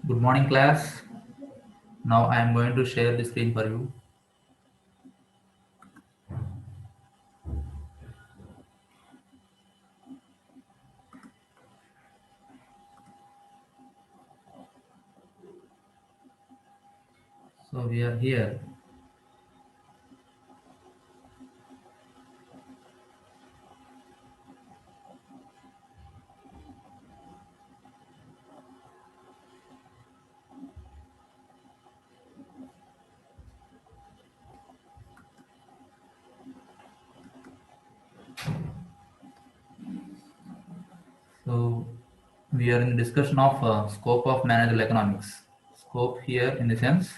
Good morning, class. Now I am going to share the screen for you. So we are here. So we are in the discussion of scope of managerial economics. Scope here in the sense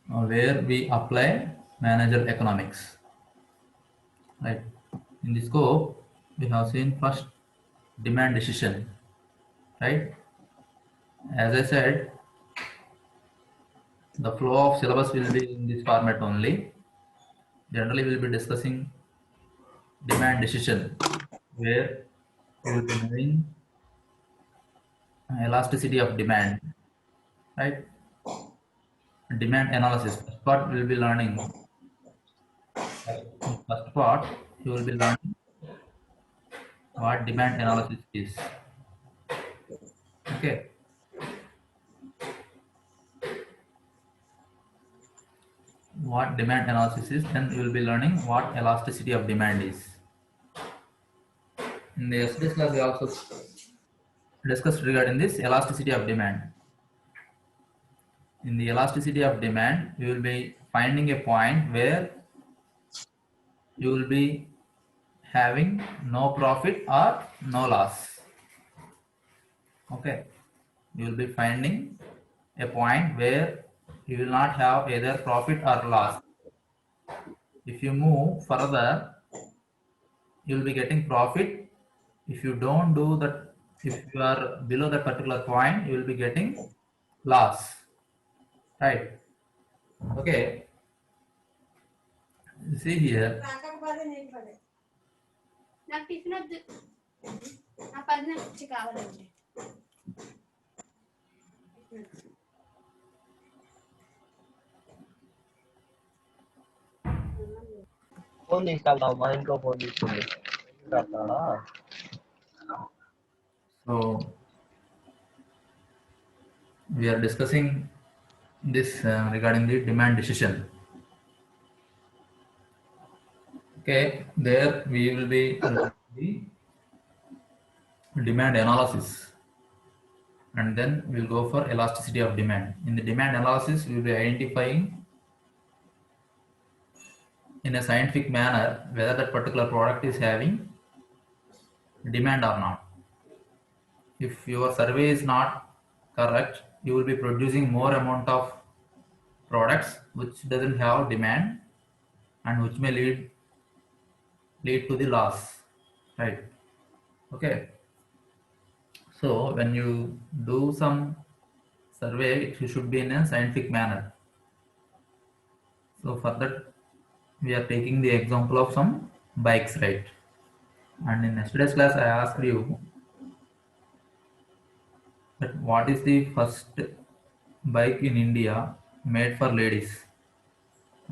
where we apply managerial economics. Right. In the scope, we have seen first demand decision. Right. As I said, the flow of syllabus will be in this format only. Generally, we will be discussing demand decision, where we will be knowing elasticity of demand, right? Demand analysis. First part we will be learning. In first part, you will be learning what demand analysis is. Okay. What demand analysis is, then you will be learning what elasticity of demand is. In the yesterday's class, we also discussed regarding this elasticity of demand. In the elasticity of demand, you will be finding a point where you will be having no profit or no loss. Okay, you will be finding a point where you will not have either profit or loss. If you move further, you will be getting profit. If you don't do that, if you are below that particular point, you will be getting loss. Right? Okay. See here. నాకు tiffin వద్దు నా 10 నుంచి కావాలండి phone తీసుకెళ్తాం మా ఇంట్లో phone తీసుకుంది పెడతాడా So we are discussing this regarding the demand decision. Okay, there we will be the demand analysis, and then we'll go for elasticity of demand. In the demand analysis, we will be identifying in a scientific manner whether that particular product is having demand or not. If your survey is not correct, you will be producing more amount of products which doesn't have demand and which may lead to the loss, right? Okay, so when you do some survey, it should be in a scientific manner. So for that, we are taking the example of some bikes, right? And in yesterday's class, I asked you that what is the first bike in India made for ladies?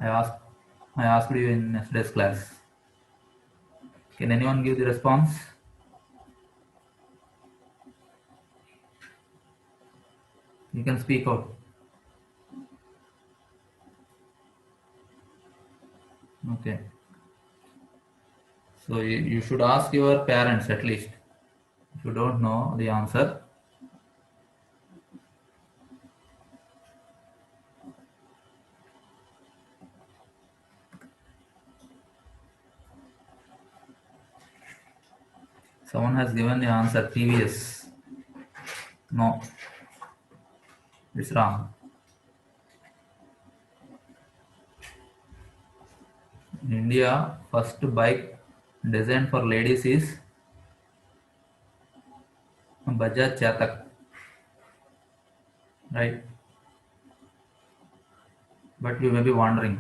I asked I asked you in yesterday's class. Can anyone give the response? You can speak out. Okay. So you should ask your parents at least. If you don't know the answer, someone has given the answer TVS. No, it's wrong. In India, first bike designed for ladies is Bajaj Chatak, right? But you may be wondering.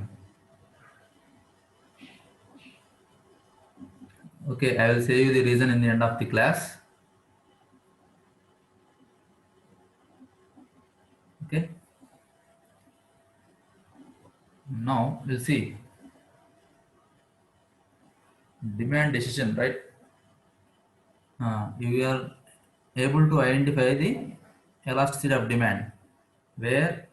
Okay, I will say you the reason in the end of the class. Okay. Now we'll see demand decision, right? You are able to identify the elasticity of demand, where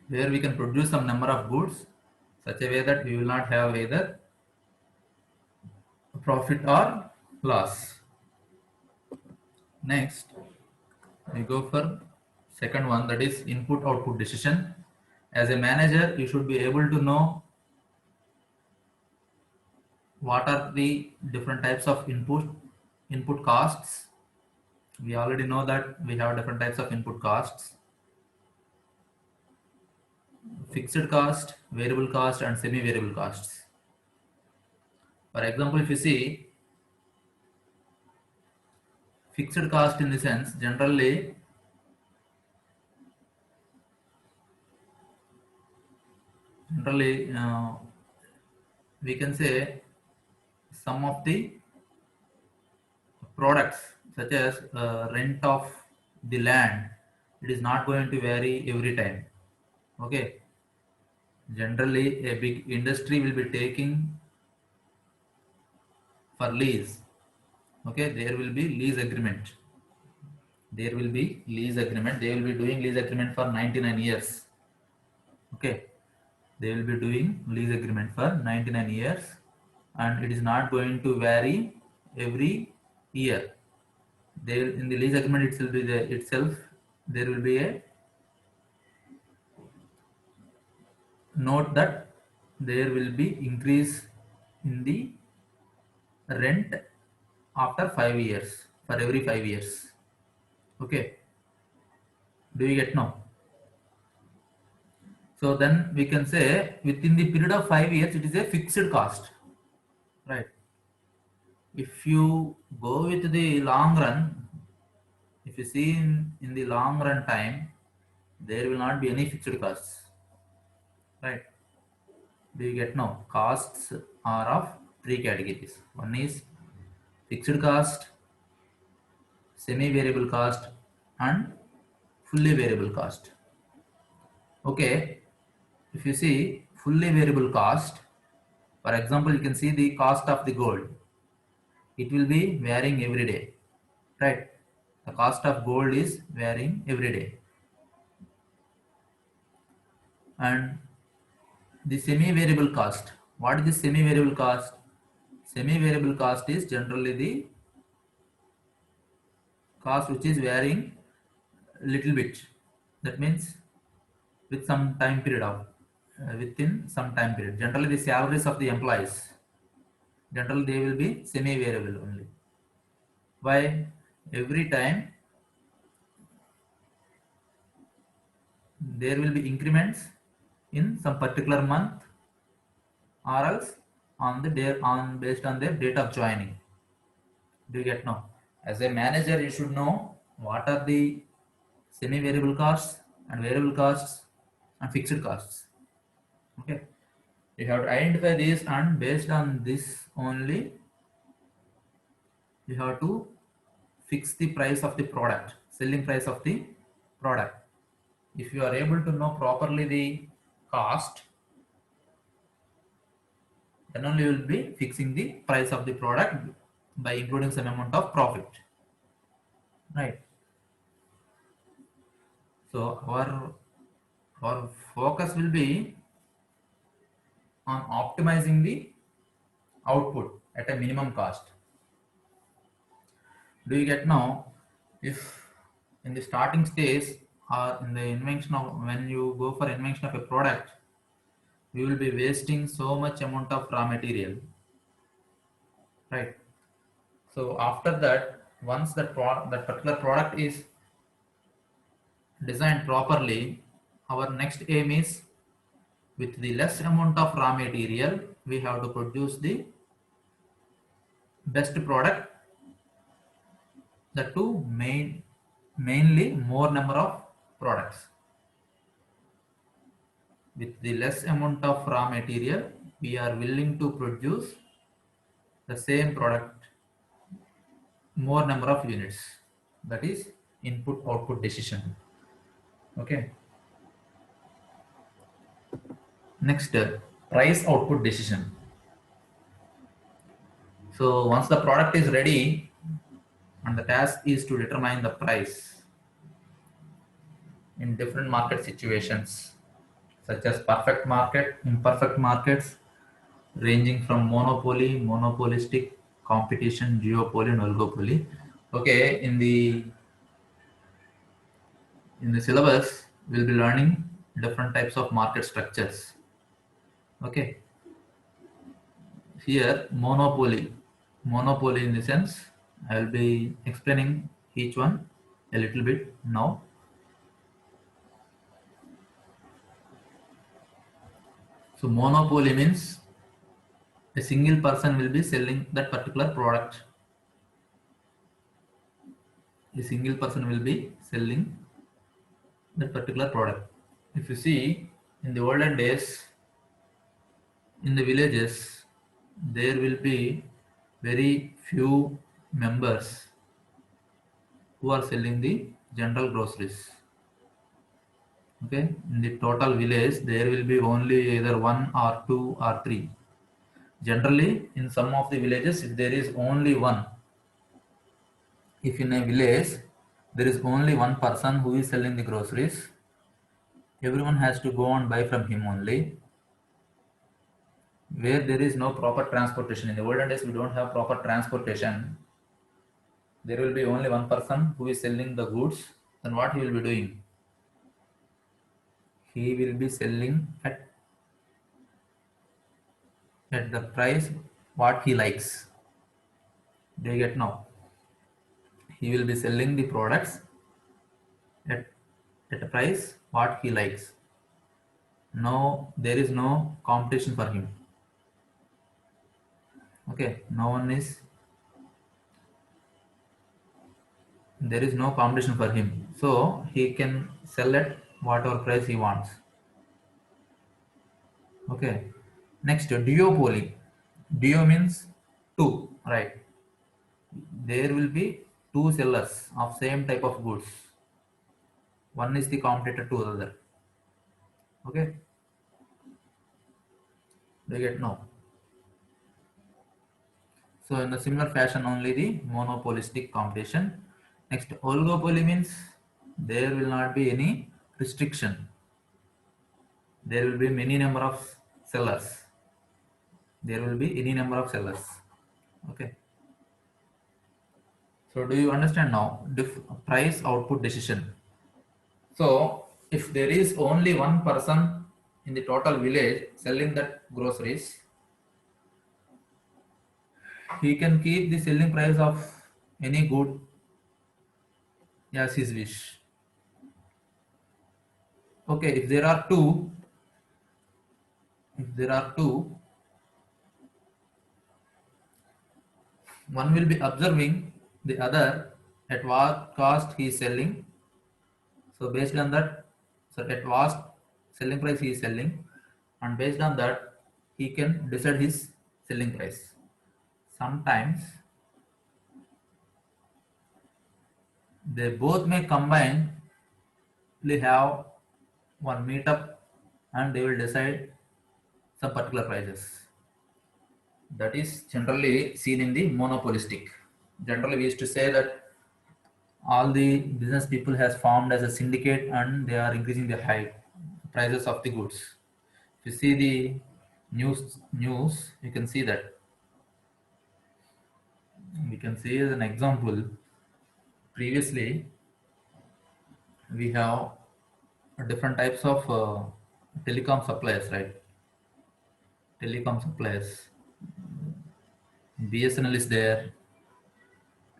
we can produce some number of goods such a way that we will not have either profit or loss. Next, we go for second one, that is input output decision. As a manager, you should be able to know what are the different types of input costs. We already know that we have different types of input costs: fixed cost, variable cost, and semi variable costs. For example, if you see fixed cost, in the sense, generally we can say some of the products, such as rent of the land, it is not going to vary every time. Okay, generally a big industry will be taking for lease. Okay, there will be lease agreement. They will be doing lease agreement for 99 years. Okay, they will be doing lease agreement for 99 years, and it is not going to vary every year. There, in the lease agreement itself there will be a note that there will be increase in the rent after 5 years, for every 5 years. Okay, do you get now? So then we can say within the period of 5 years it is a fixed cost, right? If you go with the long run, if you see in the long run time, there will not be any fixed costs, right? Do you get now? Costs are of three categories. One is fixed cost, semi variable cost, and fully variable cost. Okay, if you see fully variable cost, for example, you can see the cost of the gold. It will be varying every day, right? The cost of gold is varying every day. And the semi variable cost, what is the semi variable cost? Semi variable cost is generally the cost which is varying little bit. That means with some time period of within some time period. Generally, the salaries of the employees, generally they will be semi variable only. Why? Every time there will be increments in some particular month, or else on the day, on based on their date of joining. Do you get now? As a manager, you should know what are the semi variable costs and variable costs and fixed costs. Okay, you have to identify this, and based on this only you have to fix the price of the product, selling price of the product. If you are able to know properly the cost, then only you will be fixing the price of the product by including some amount of profit, right? So our focus will be on optimizing the output at a minimum cost. Do you get now? If in the starting stage, or in the invention of, when you go for invention of a product, you will be wasting so much amount of raw material, right? So after that, once that particular product is designed properly, our next aim is, with the less amount of raw material, we have to produce the best product, the two mainly more number of products. With the less amount of raw material, we are willing to produce the same product more number of units. That is input output decision. Okay. Next, price output decision. So once the product is ready and the task is to determine the price in different market situations such as perfect market, imperfect markets, ranging from monopoly, monopolistic, competition, duopoly, and oligopoly. Okay, in the syllabus, we'll be learning different types of market structures. Okay, here monopoly in the sense I will be explaining each one a little bit now. So monopoly means a single person will be selling that particular product. A single person will be selling that particular product. If you see in the olden days, in the villages, there will be very few members who are selling the general groceries. Okay, in the total village, there will be only either one or two or three. Generally, in some of the villages, if there is only one, if in a village there is only one person who is selling the groceries, everyone has to go and buy from him only. Where there is no proper transportation, in the olden days we don't have proper transportation, there will be only one person who is selling the goods. Then what he will be doing? He will be selling at the price what he likes. Do you get now? He will be selling the products at, at a price what he likes. No, there is no competition for him. Okay, there is no competition for him. So he can sell at whatever price he wants. Okay. Next, duopoly. Duo means two, right? There will be two sellers of same type of goods. One is the competitor to the other. Okay. They get no. So in the similar fashion, only the monopolistic competition. Next, oligopoly means there will not be any restriction. There will be many number of sellers. There will be any number of sellers. Okay. So do you understand now? Price output decision. So if there is only one person in the total village selling that groceries, he can keep the selling price of any good as his wish. Okay, if there are two, one will be observing the other at what cost he is selling. So based on that, so at what selling price he is selling, and based on that, he can decide his selling price. Sometimes they both may combine, they have one meetup, and they will decide some particular prices. That is generally seen in the monopolistic. Generally, we used to say that all the business people has formed as a syndicate and they are increasing the high prices of the goods. If you see the news, you can see that. We can see as an example. Previously, we have different types of telecom suppliers, right? Telecom suppliers. BSNL is there,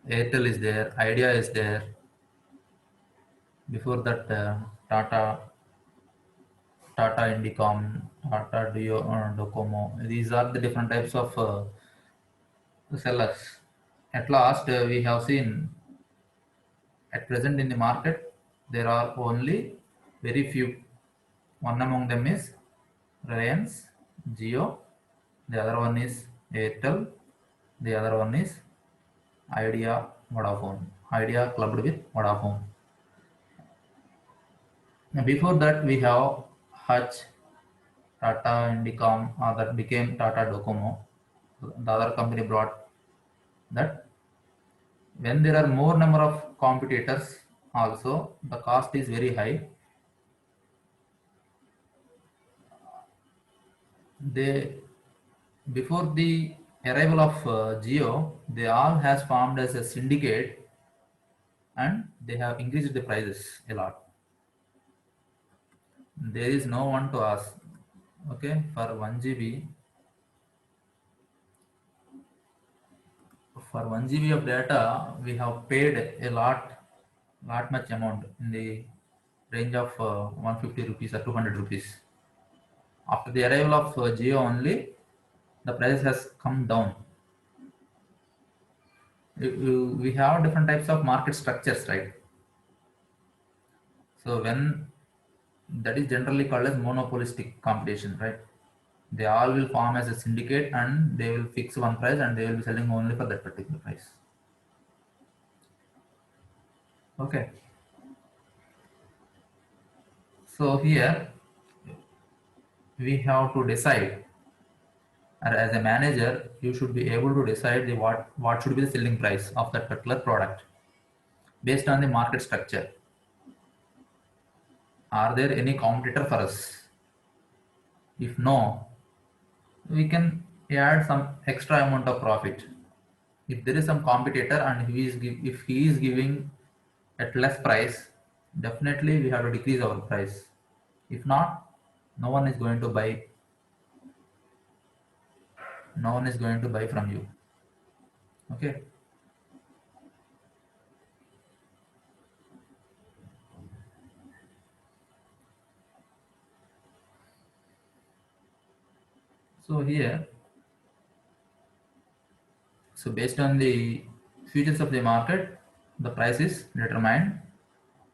Airtel is there, Idea is there. Before that, Tata Indicom, Tata Docomo. These are the different types of sellers. At last, we have seen at present in the market, there are only very few. One among them is Reliance, Jio, the other one is Airtel, the other one is Idea, Vodafone. Idea clubbed with Vodafone. Now, before that, we have Hutch, Tata Indicom, that became Tata Docomo. The other company brought that. When there are more number of competitors, also the cost is very high. They before the arrival of Jio, they all has formed as a syndicate and they have increased the prices a lot. There is no one to ask. Okay, for 1 GB, for 1 GB of data, we have paid a lot much amount in the range of 150 rupees or 200 rupees. After the arrival of Jio only, the price has come down. We have different types of market structures, right? So when that is generally called as monopolistic competition, right? They all will form as a syndicate and they will fix one price and they will be selling only for that particular price. Okay. So here we have to decide, or as a manager, you should be able to decide what should be the selling price of that particular product based on the market structure. Are there any competitor for us? If no, we can add some extra amount of profit. If there is some competitor and if he is giving at less price, definitely we have to decrease our price. If not, no one is going to buy. No one is going to buy from you. Okay. So here, so based on the features of the market, the price is determined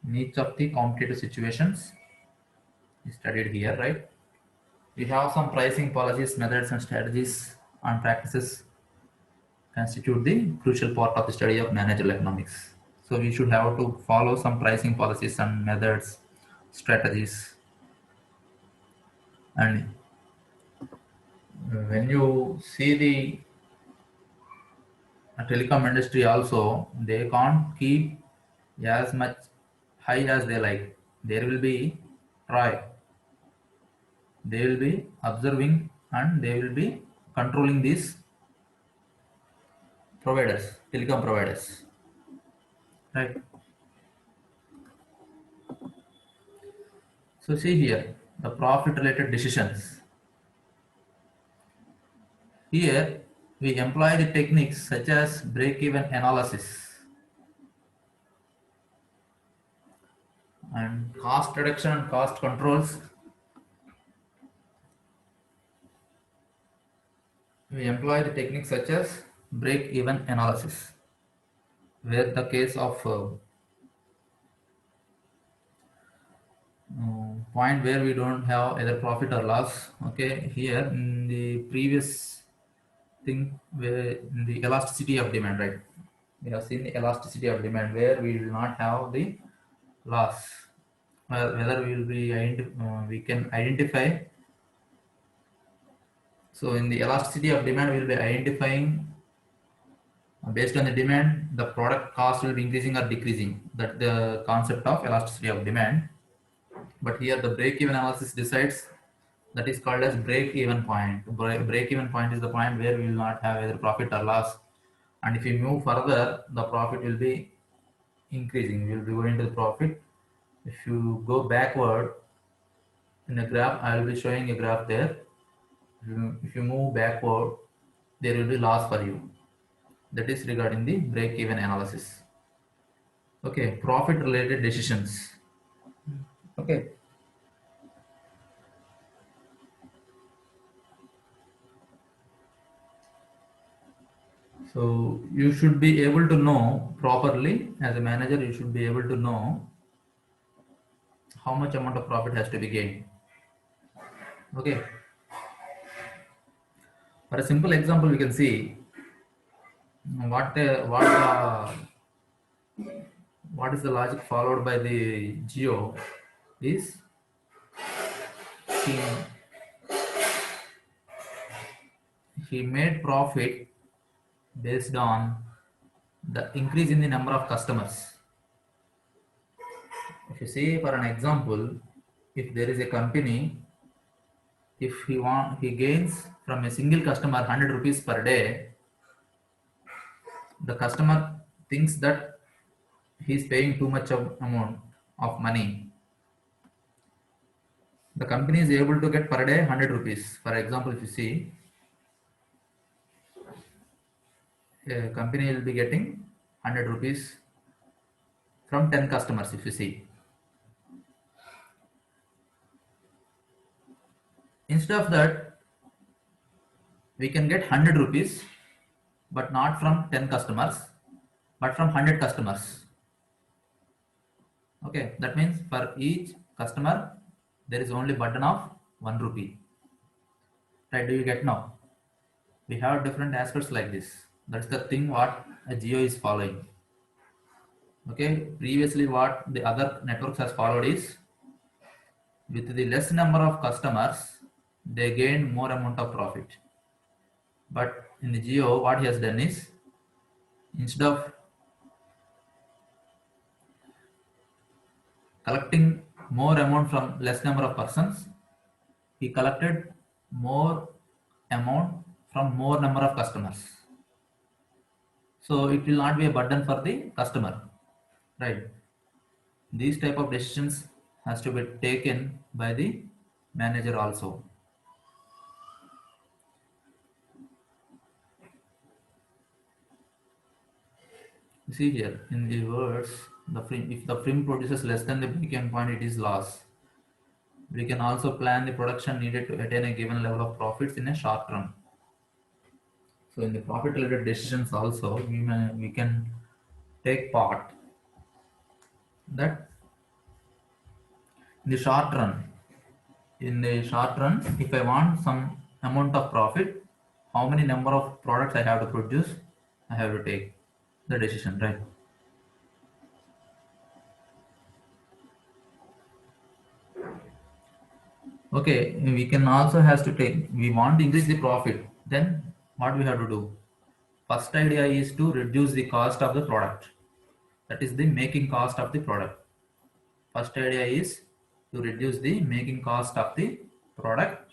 in each of the competitive situations studied here, right? We have some pricing policies, methods, and strategies and practices constitute the crucial part of the study of managerial economics. So we should have to follow some pricing policies and methods, strategies, and when you see the telecom industry also, they can't keep as much high as they like. There will be try. They will be observing and they will be controlling these providers, telecom providers, right? So see here the profit related decisions. Here we employ the techniques such as break-even analysis and cost reduction and cost controls. We employ the techniques such as break-even analysis, where the case of point where we don't have either profit or loss. Okay, here in the previous thing, where in the elasticity of demand, right? We have seen the elasticity of demand where we will not have the loss. Whether we will be we can identify. So in the elasticity of demand, we will be identifying based on the demand, the product cost will be increasing or decreasing. That the concept of elasticity of demand. But here the break-even analysis decides, that is called as break-even point. Break-even point is the point where we will not have either profit or loss. And if we move further, the profit will be increasing. We will be going to the profit. If you go backward in a graph, I will be showing a graph there. If you move backward, there will be loss for you. That is regarding the break-even analysis. Okay, profit-related decisions. Okay. So you should be able to know properly as a manager. You should be able to know how much amount of profit has to be gained. Okay. For a simple example, we can see what the what is the logic followed by the Geo is he, he made profit based on the increase in the number of customers. If you see for an example, if there is a company, if he gains from a single customer 100 rupees per day, the customer thinks that he is paying too much of amount of money. The company is able to get per day 100 rupees. For example, if you see, a company will be getting 100 rupees from 10 customers. If you see, instead of that, we can get 100 rupees, but not from 10 customers, but from 100 customers. Okay, that means for each customer, there is only burden of 1 rupee. Right? Do you get now? We have different aspects like this. That's the thing what a Geo is following. Okay, previously what the other networks has followed is with the less number of customers, they gain more amount of profit. But in the Geo, what he has done is instead of collecting more amount from less number of persons, he collected more amount from more number of customers. So it will not be a burden for the customer, right? These type of decisions has to be taken by the manager also. You see here in the words, if the film produces less than the break-even point, it is loss. We can also plan the production needed to attain a given level of profits in a short run. So in the profit related decisions also, we can take part that in the short run. In the short run, if I want some amount of profit, how many number of products I have to produce, I have to take the decision, right? Okay, we can also has to take, we want to increase the profit, then what we have to do? First idea is to reduce the cost of the product. That is the making cost of the product. First idea is to reduce the making cost of the product.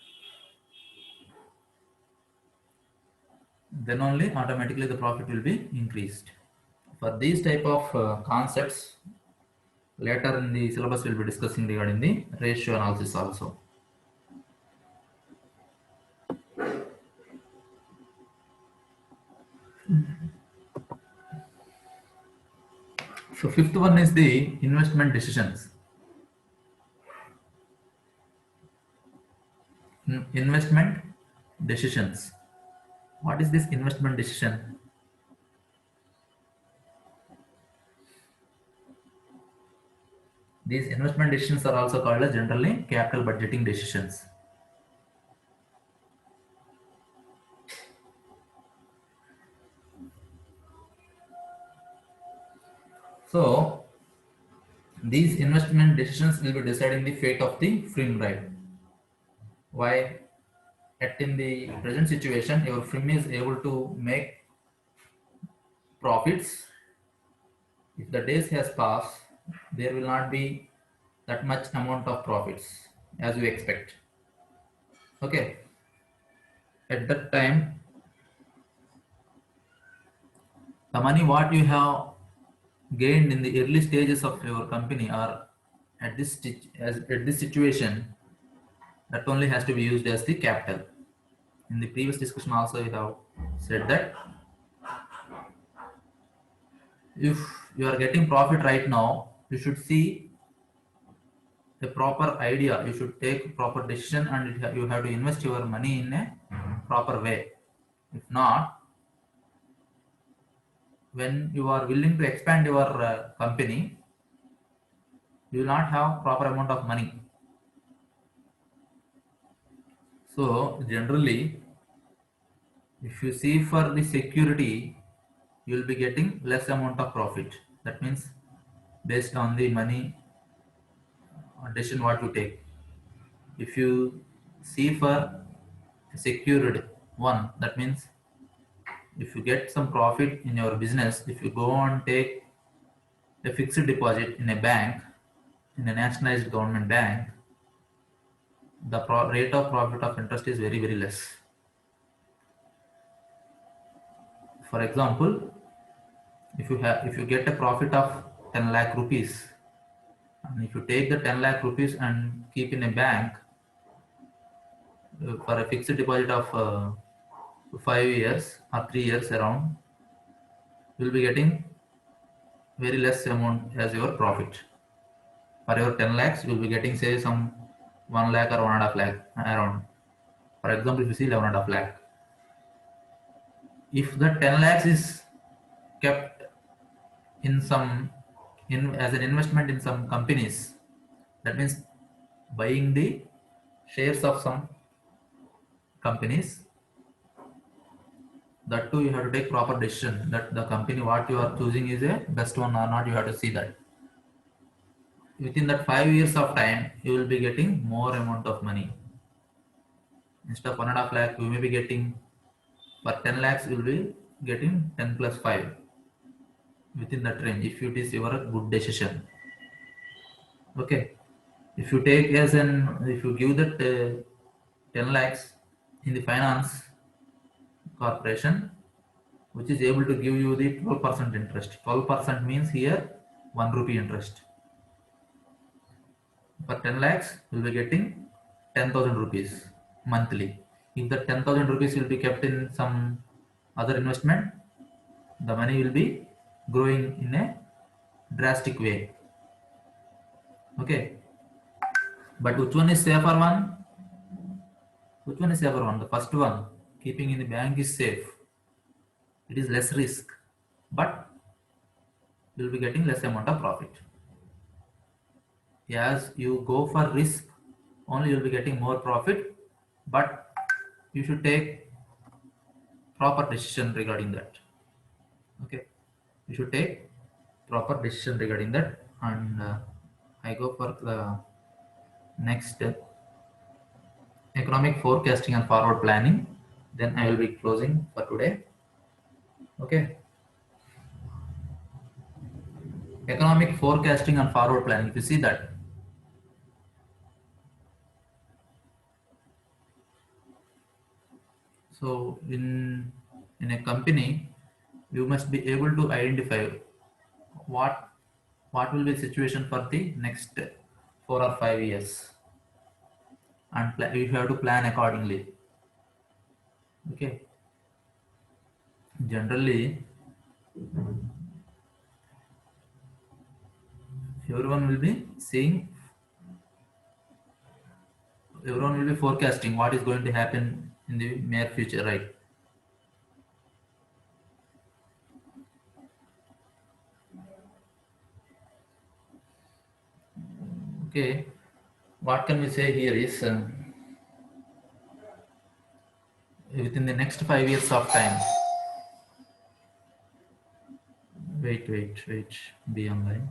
Then only automatically the profit will be increased. For these type of concepts, later in the syllabus we'll be discussing regarding the ratio analysis also. So fifth one is the investment decisions. Investment decisions. What is this investment decision? These investment decisions are also called as generally capital budgeting decisions. So these investment decisions will be deciding the fate of the firm, right? Why? In the present situation, your firm is able to make profits. If the days has passed, there will not be that much amount of profits as you expect. Okay. At that time, the money what you have gained in the early stages of your company or at this situation, that only has to be used as the capital. In the previous discussion also, we have said that if you are getting profit right now, you should see a proper idea. You should take proper decision and you have to invest your money in a proper way. If not, when you are willing to expand your company, you will not have proper amount of money. So generally, if you see for the security, you will be getting less amount of profit. That means based on the money decision what you take. If you see for a secured one, that means if you get some profit in your business, if you go and take a fixed deposit in a bank, in a nationalized government bank, the rate of profit of interest is very, very less. For example, if you get a profit of 10 lakh rupees, and if you take the 10 lakh rupees and keep in a bank for a fixed deposit of 5 years or 3 years around, you will be getting very less amount as your profit. For your 10 lakhs, you will be getting say some 1 lakh or 1.5 lakh around. For example, if you see 11.5 lakh, if the 10 lakhs is kept in some as an investment in some companies, that means buying the shares of some companies, that too you have to take proper decision that the company what you are choosing is a best one or not. You have to see that within that 5 years of time you will be getting more amount of money. Instead of 1.5 lakh, you may be getting for 10 lakhs, you will be getting 10 plus 5 within that range if it is your good decision. Okay, if you take as an if you give that 10 lakhs in the finance corporation, which is able to give you the 12% interest. 12% means here 1 rupee interest. For 10 lakhs, you will be getting 10,000 rupees monthly. If the 10,000 rupees will be kept in some other investment, the money will be growing in a drastic way. Okay, but which one is safer one? Which one is safer one? The first one, keeping in the bank is safe. It is less risk, but you will be getting less amount of profit. As you go for risk, only you will be getting more profit, but you should take proper decision regarding that. Okay, you should take proper decision regarding that. And I go for the next economic forecasting and forward planning. Then I will be closing for today. Okay, economic forecasting and forward planning. If you see that, so in a company, you must be able to identify what will be the situation for the next 4 or 5 years, and you have to plan accordingly. Okay, generally everyone will be seeing, everyone will be forecasting what is going to happen in the near future, right? Okay, what can we say here is within the next 5 years of time. Wait, be online.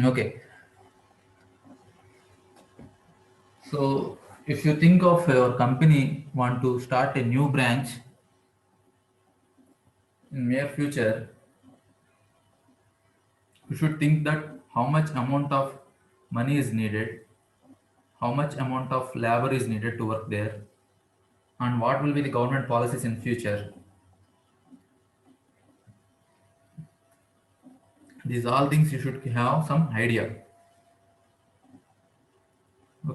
Okay, so if you think of your company want to start a new branch in near future, you should think that how much amount of money is needed, how much amount of labor is needed to work there, and what will be the government policies in future. These all things you should have some idea.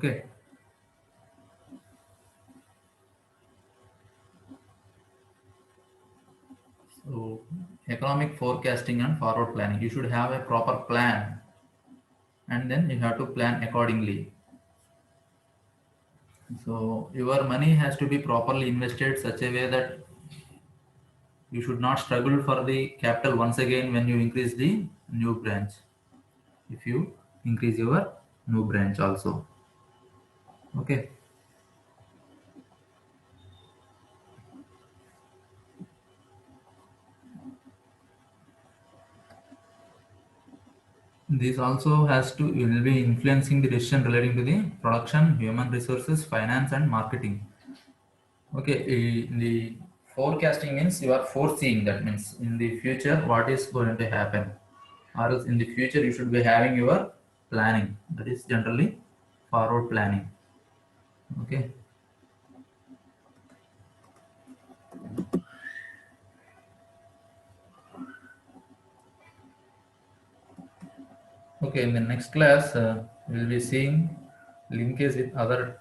Okay. So economic forecasting and forward planning. You should have a proper plan, and then you have to plan accordingly. So your money has to be properly invested such a way that you should not struggle for the capital once again when you increase the new branch. If you increase your new branch also. Okay. This also has to will be influencing the decision relating to the production, human resources, finance, and marketing. Okay, the forecasting means you are foreseeing. That means in the future what is going to happen, or else in the future you should be having your planning. That is generally forward planning. Okay. Okay. In the next class, we'll be seeing linkage with other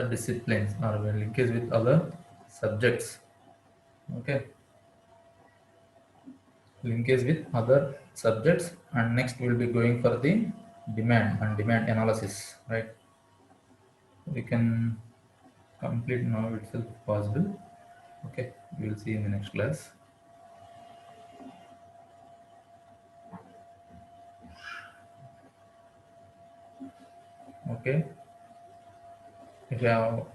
disciplines or linkage with other subjects. Okay. Linkage with other subjects, and next we'll be going for the demand and demand analysis, right? We can complete now itself if possible. Okay, we will see in the next class. Okay, if you have